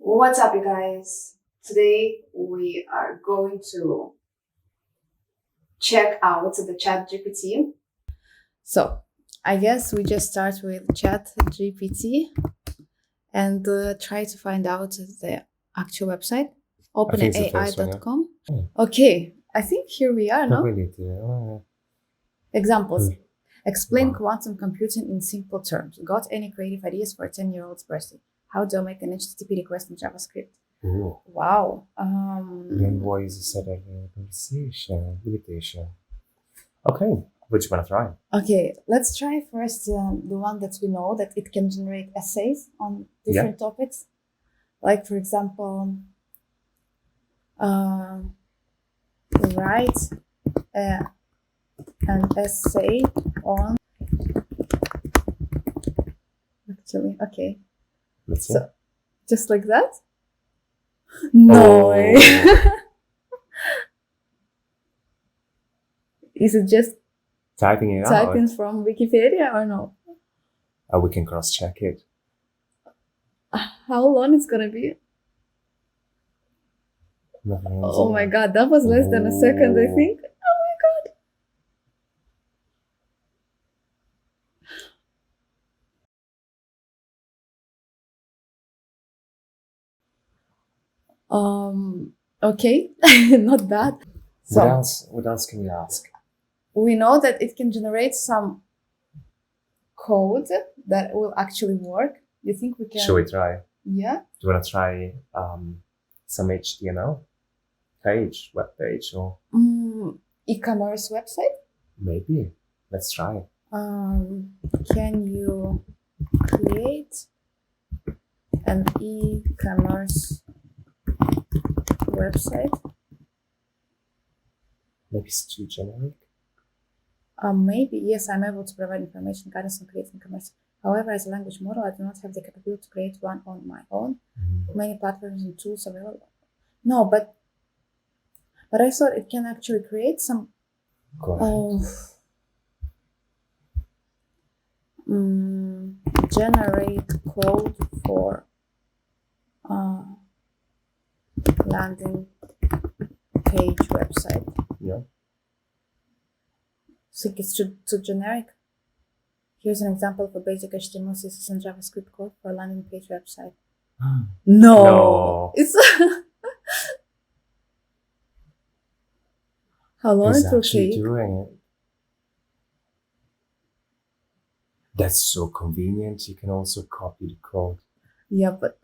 What's up, you guys? Today we are going to check out the ChatGPT. So, I guess we just start with ChatGPT and try to find out the actual website, openai.com. Okay, I think here we are, no? Examples. Explain quantum computing in simple terms. Got any creative ideas for a 10-year-old's birthday? How do I make an HTTP request in JavaScript? Ooh. Wow. Then what is the set of habilitation? Okay, which you wanna try? Okay, let's try first the one that we know that it can generate essays on different topics. Like, for example, write an essay on. Actually, okay. Let's see. So, just like that? No way. Is it just Typing it typing out? from Wikipedia or no? We can cross-check it. How long it's gonna be? Oh my god, that was less than a second, I think. Oh my god. Okay, not bad. So, What else can we ask? we know that it can generate some code that will actually work. You think we can? Shall we try? Yeah. Do you wanna try some HTML page, web page, or E-commerce website? maybe? Let's try. Can you create an e-commerce website? Maybe it's too generic. Maybe, yes, I'm able to provide information, guidance on creating commerce. However, as a language model, I do not have the capability to create one on my own. Many platforms and tools available. No, but I thought it can actually create some generate code for landing page website. Yeah. Think it's too generic? Here's an example of a basic HTML, CSS, and JavaScript code for a landing page website. No. It's how long it will take? Doing it. That's so convenient. You can also copy the code. Yeah, but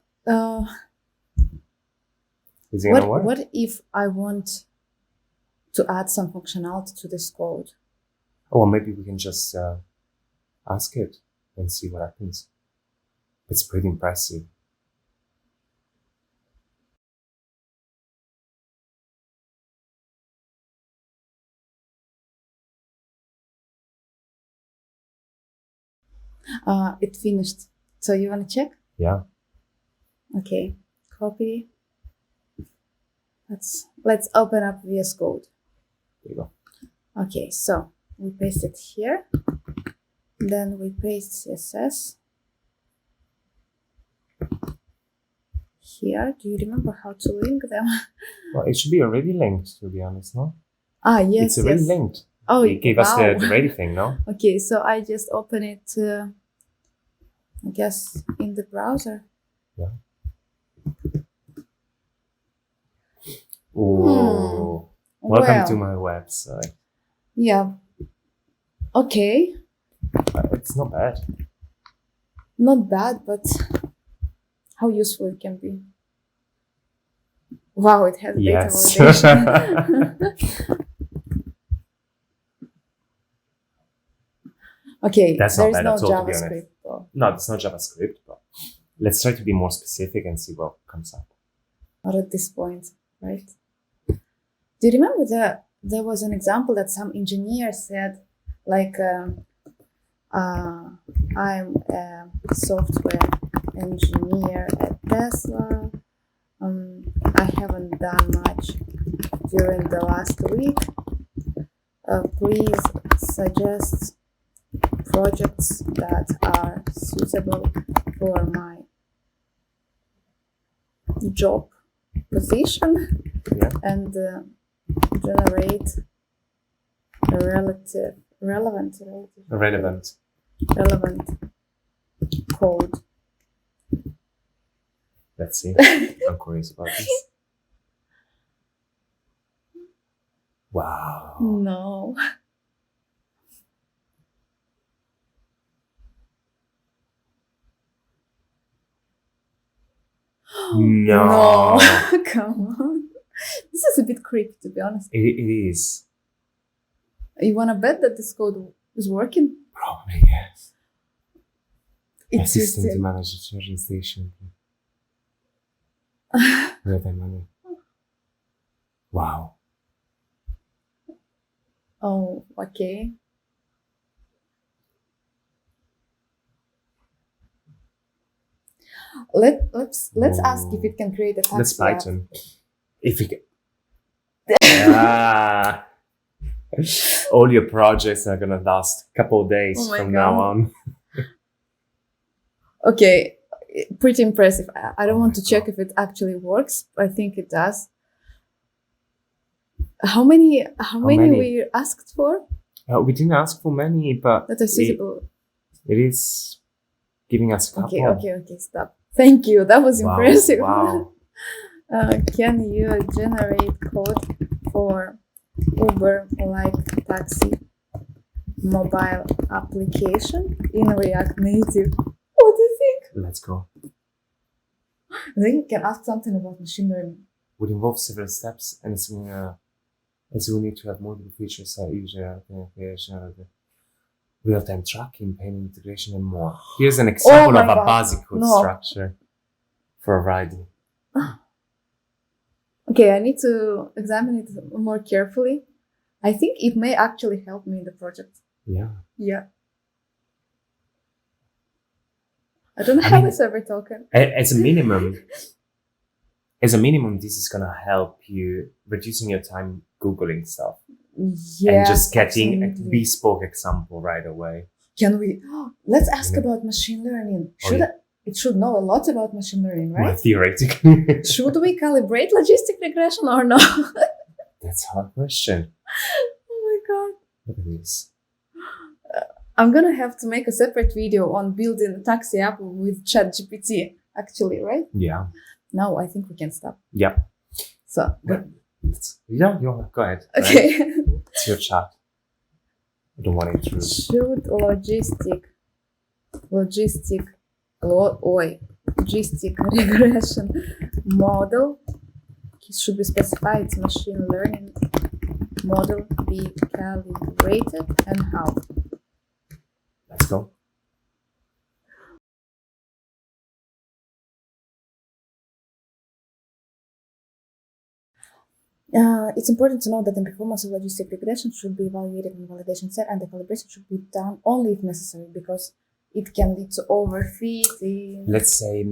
Is it gonna work? What if I want to add some functionality to this code? Or maybe we can just ask it and see what happens. It's pretty impressive. It finished. So you want to check? Yeah. Okay. Copy. Let's open up VS Code. There you go. Okay, so we paste it here. Then we paste CSS here. Do you remember how to link them? Well, it should be already linked, to be honest, no? Yes, it's already linked. Oh, it gave us the ready thing, no? Okay, so I just open it, I guess, in the browser. Yeah. Oh, welcome to my website. Yeah. Okay. It's not bad. Not bad, but how useful it can be. Wow, it has data validation. Okay, that's there's not bad no at all, JavaScript. No, it's not JavaScript, but let's try to be more specific and see what comes up. Not at this point, right? Do you remember that there was an example that some engineer said, like, I'm a software engineer at Tesla. I haven't done much during the last week. Please suggest projects that are suitable for my job position Yeah. and generate a relevant code. Let's see. I'm curious about this. Wow. No. No. Come on. This is a bit creepy, to be honest. It is. You want to bet that this code is working? Probably, yes. It's Assistant to just manage the charging station. Real-time money. Wow. Oh, okay. Let's ask if it can create a taxi That's app. Python. If you can. All your projects are gonna last a couple of days Oh my from God. now on. Okay, pretty impressive. I don't Oh want my to check if it actually works. I think it does. How many many? we asked for We didn't ask for many, but that are suitable? it is giving us a couple. Okay, stop. Thank you. That was Wow, impressive. Wow. Can you generate code for Uber like taxi mobile application in React Native? What do you think? Let's go. I think you can ask something about machine learning. Would involve several steps, and it's gonna, as we need to have multiple features like user authentication, real-time tracking, payment integration, and more. Here's an example my of a God. basic code No. structure for a riding. Okay, I need to examine it more carefully. I think it may actually help me in the project. Yeah. Yeah. I don't have a server token. As a minimum, this is gonna help you reducing your time Googling stuff Yeah. and just getting absolutely. a bespoke example right away. Can we? Let's ask Yeah. about machine learning. Yeah. It should know a lot about machine learning, right? Well, theoretically. Should we calibrate logistic regression or not? That's a hard question. Oh my God. Look at this. I'm gonna have to make a separate video on building a taxi app with ChatGPT, actually, right? Yeah. Now I think we can stop. Yeah. So, Yeah, go ahead. okay. Right? It's your chat. I don't want to intrude. Should logistic regression model should be specified machine learning model be calibrated and how? Let's go. It's important to know that the performance of logistic regression should be evaluated in the validation set, and the calibration should be done only if necessary because it can lead to overfitting. Let's say,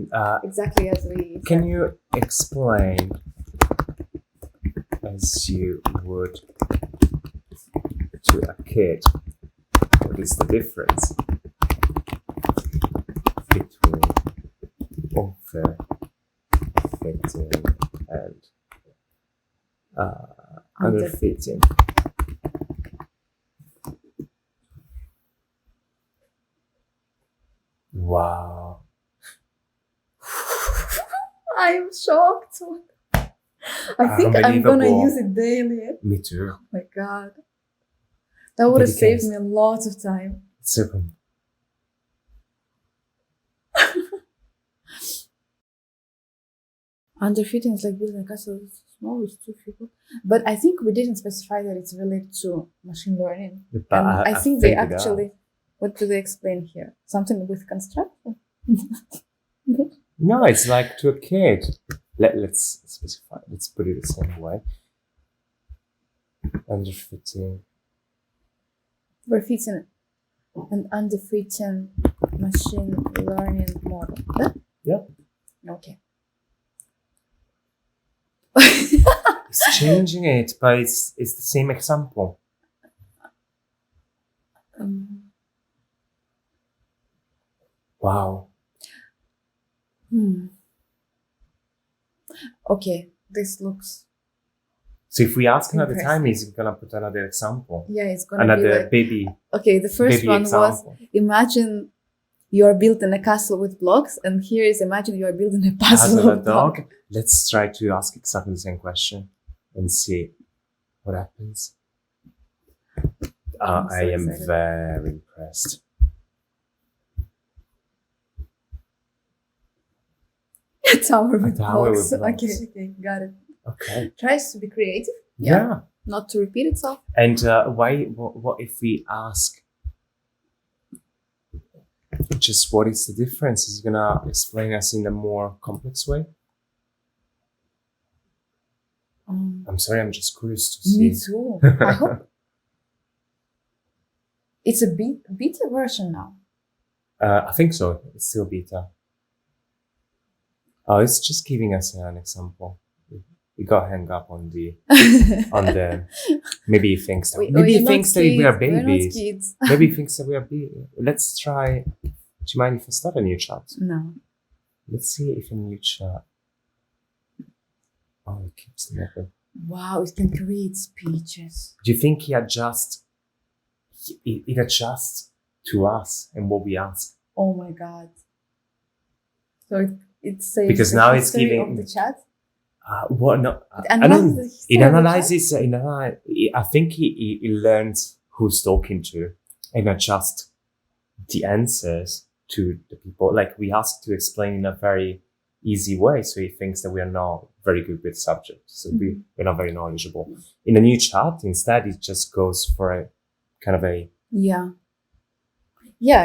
exactly as we can said. you explain as you would to a kid what is the difference between overfitting and underfitting? Wow. I'm shocked. I think I'm gonna use it daily. Me too. Oh my God. That would have saved me a lot of time. So Underfitting is like building a castle small with 2 people. But I think we didn't specify that it's related to machine learning. but I think they actually, what do they explain here? Something with construction? No, it's like to a kid. Let's specify. Let's put it the same way. Underfitting. We're fitting an underfitting machine learning model. Huh? Yeah. Okay. It's changing it, but it's the same example. Wow. Okay, this looks. So if we ask another time, Interesting. he's gonna put another example, Yeah, it's gonna be another like. baby Okay, the first one was example. imagine you're building a castle with blocks, and here is imagine you're building a As puzzle a of blocks. dog, let's try to ask exactly the same question and see what happens. I'm so I am excited. very impressed. A tower with tower blocks. with blocks. Okay, got it. Okay. Tries to be creative. Yeah. Not to repeat itself. And what if we ask just what is the difference? Is he gonna explain us in a more complex way? I'm sorry, I'm just curious to see. Me too. I hope it's a beta version now. I think so. It's still beta. Oh, it's just giving us an example. We got hung up on the maybe he thinks that maybe he thinks that we are babies. We're not kids. Maybe he thinks that we are babies. Let's try. Do you mind if I start a new chat? No. Let's see if a new chat. Oh, it keeps never. Wow, it can create speeches. Do you think he adjusts? It adjusts to us and what we ask. Oh my god! So it saves because the now it's history giving of the chat. What no? It I don't. analyzes It the chat? analyzes. I think he learns who's talking to and adjusts the answers to the people. Like we ask to explain in a very easy way, so he thinks that we are not very good with subjects. So we're not very knowledgeable. In a new chat, instead, it just goes for a kind of a Yeah,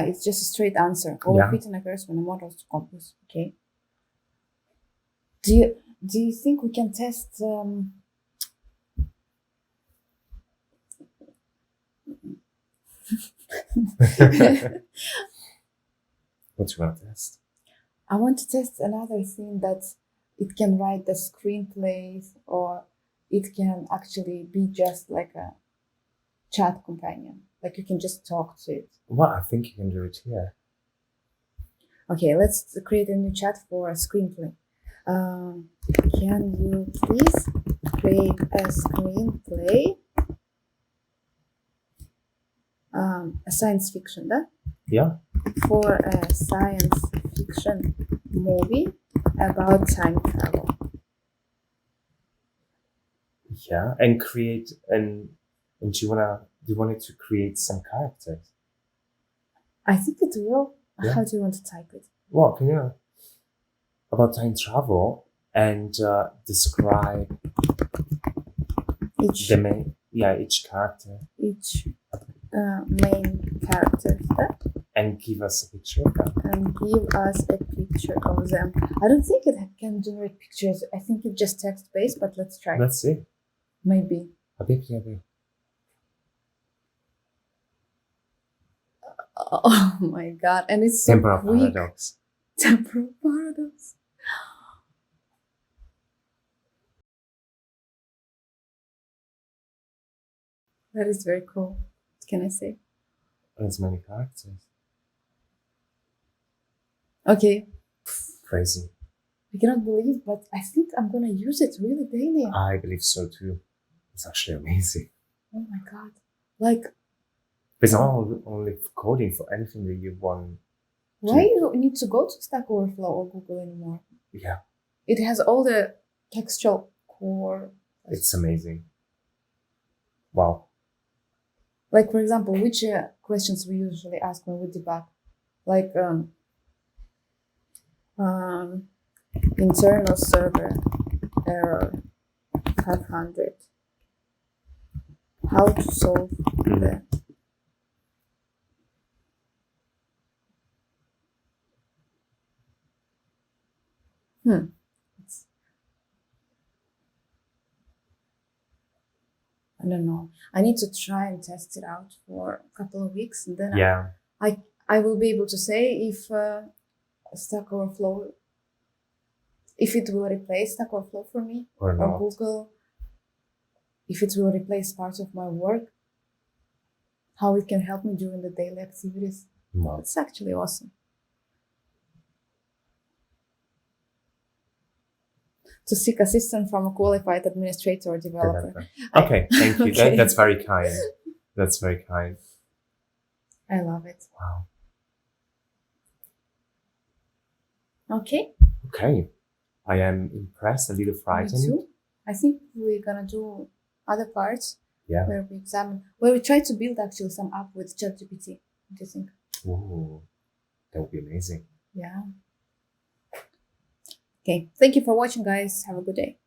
it's just a straight answer. All Yeah. written occurs when the model is complex. Okay. Do you think we can test? What you want to test? I want to test another thing that it can write the screenplays, or it can actually be just like a chat companion. Like you can just talk to it. Well, I think you can do it here. Okay, let's create a new chat for a screenplay. Can you please create a screenplay? A science fiction, да? Yeah. For a science fiction movie about time travel. Yeah, and create and do you want it to create some characters? I think it will. Yeah. How do you want to type it? Well, can you about time travel and describe Each each character main character and give us a picture of them. and give us a picture of them. I don't think it can generate pictures. I think it's just text based, but let's try. Let's see. Maybe. A bit. Oh my god! And it's so Temporal quick. paradox. Temporal paradox. That is very cool. What can I say? As many characters. Okay. Crazy. I cannot believe, but I think I'm gonna use it really daily. I believe so too. It's actually amazing. Oh my god! Like, It's not only for coding, for anything that you want. why you need to go to Stack Overflow or Google anymore? Yeah, It has all the textual core. it's amazing. Wow. Like, for example, which questions we usually ask when we debug? Like, internal server error 500. How to solve the I don't know. I need to try and test it out for a couple of weeks, and then Yeah. I will be able to say if Stack Overflow, if it will replace Stack Overflow for me, Or or not. Google, if it will replace part of my work, how it can help me during the daily activities. No. It's actually awesome. to seek assistance from a qualified administrator or developer. Okay, thank you. Okay. That's very kind. That's very kind. I love it. Wow. Okay. Okay. I am impressed, a little Me frightened. too. I think we're gonna do other parts Yeah. where we try to build actually some app with ChatGPT. What do you think? Ooh, that would be amazing. Yeah. Okay. Thank you for watching, guys. Have a good day.